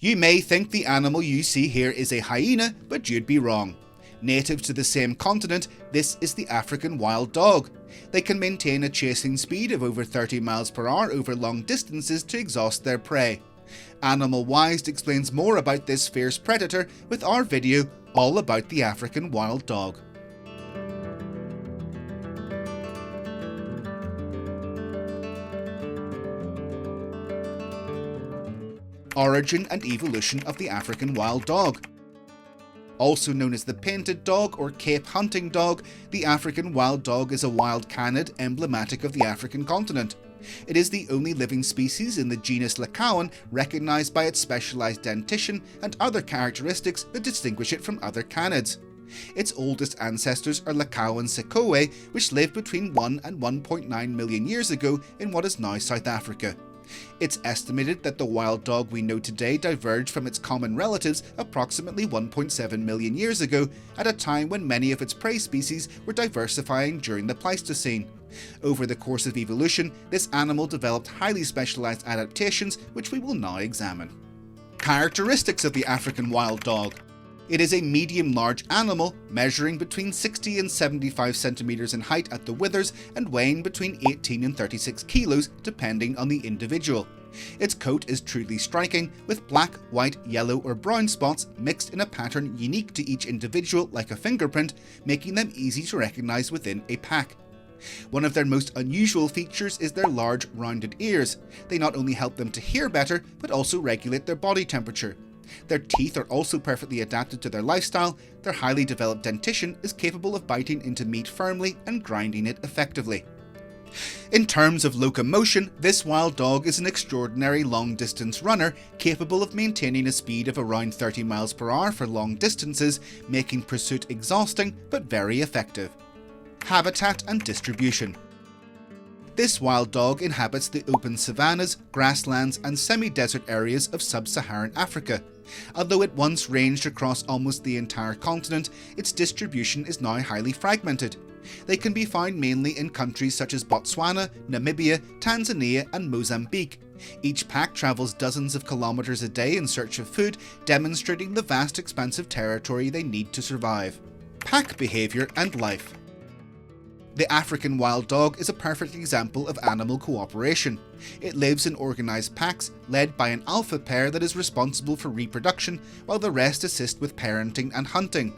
You may think the animal you see here is a hyena, but you'd be wrong. Native to the same continent, this is the African wild dog. They can maintain a chasing speed of over 30 miles per hour over long distances to exhaust their prey. AnimalWised explains more about this fierce predator with our video all about the African wild dog. Origin and evolution of the African wild dog. Also known as the painted dog or Cape hunting dog, the African wild dog is a wild canid emblematic of the African continent. It is the only living species in the genus Lycaon recognised by its specialised dentition and other characteristics that distinguish it from other canids. Its oldest ancestors are Lycaon sequoiae, which lived between 1 and 1.9 million years ago in what is now South Africa. It's estimated that the wild dog we know today diverged from its common relatives approximately 1.7 million years ago, at a time when many of its prey species were diversifying during the Pleistocene. Over the course of evolution, this animal developed highly specialised adaptations, which we will now examine. Characteristics of the African wild dog. It is a medium-large animal, measuring between 60 and 75 centimeters in height at the withers and weighing between 18 and 36 kilos depending on the individual. Its coat is truly striking, with black, white, yellow or brown spots mixed in a pattern unique to each individual like a fingerprint, making them easy to recognise within a pack. One of their most unusual features is their large, rounded ears. They not only help them to hear better, but also regulate their body temperature. Their teeth are also perfectly adapted to their lifestyle. Their highly developed dentition is capable of biting into meat firmly and grinding it effectively. In terms of locomotion, this wild dog is an extraordinary long-distance runner, capable of maintaining a speed of around 30 miles per hour for long distances, making pursuit exhausting but very effective. Habitat and distribution. This wild dog inhabits the open savannas, grasslands and semi-desert areas of sub-Saharan Africa. Although it once ranged across almost the entire continent, its distribution is now highly fragmented. They can be found mainly in countries such as Botswana, Namibia, Tanzania and Mozambique. Each pack travels dozens of kilometers a day in search of food, demonstrating the vast expanse of territory they need to survive. Pack behaviour and life. The African wild dog is a perfect example of animal cooperation. It lives in organised packs, led by an alpha pair that is responsible for reproduction, while the rest assist with parenting and hunting.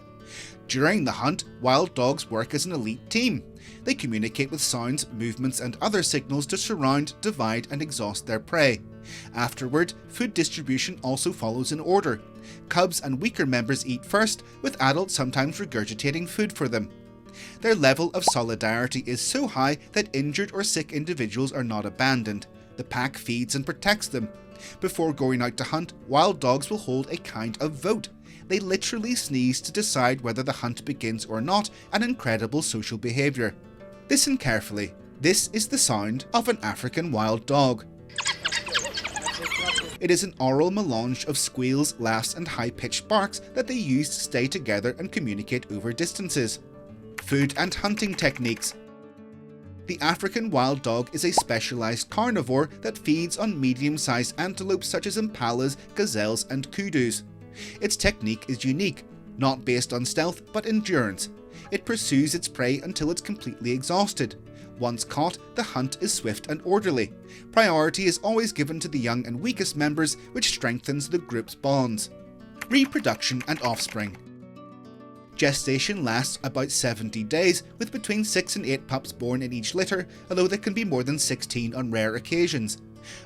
During the hunt, wild dogs work as an elite team. They communicate with sounds, movements and other signals to surround, divide and exhaust their prey. Afterward, food distribution also follows in order. Cubs and weaker members eat first, with adults sometimes regurgitating food for them. Their level of solidarity is so high that injured or sick individuals are not abandoned. The pack feeds and protects them. Before going out to hunt, wild dogs will hold a kind of vote. They literally sneeze to decide whether the hunt begins or not, an incredible social behaviour. Listen carefully. This is the sound of an African wild dog. It is an oral melange of squeals, laughs and high-pitched barks that they use to stay together and communicate over distances. Food and hunting techniques. The African wild dog is a specialised carnivore that feeds on medium-sized antelopes such as impalas, gazelles and kudus. Its technique is unique, not based on stealth but endurance. It pursues its prey until it's completely exhausted. Once caught, the hunt is swift and orderly. Priority is always given to the young and weakest members, which strengthens the group's bonds. Reproduction and offspring. Gestation lasts about 70 days, with between 6 and 8 pups born in each litter, although there can be more than 16 on rare occasions.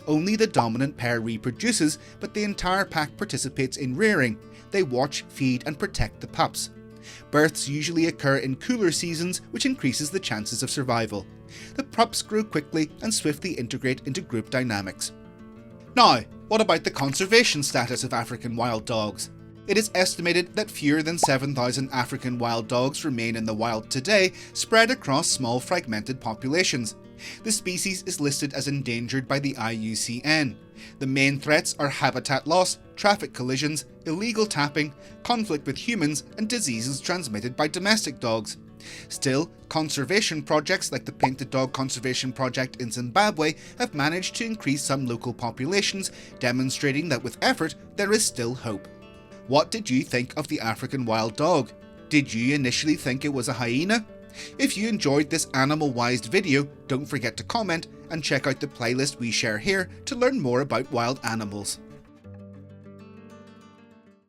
Only the dominant pair reproduces, but the entire pack participates in rearing. They watch, feed and protect the pups. Births usually occur in cooler seasons, which increases the chances of survival. The pups grow quickly and swiftly integrate into group dynamics. Now, what about the conservation status of African wild dogs? It is estimated that fewer than 7,000 African wild dogs remain in the wild today, spread across small fragmented populations. The species is listed as endangered by the IUCN. The main threats are habitat loss, traffic collisions, illegal tapping, conflict with humans, and diseases transmitted by domestic dogs. Still, conservation projects like the Painted Dog Conservation Project in Zimbabwe have managed to increase some local populations, demonstrating that with effort there is still hope. What did you think of the African wild dog? Did you initially think it was a hyena? If you enjoyed this AnimalWised video, don't forget to comment and check out the playlist we share here to learn more about wild animals.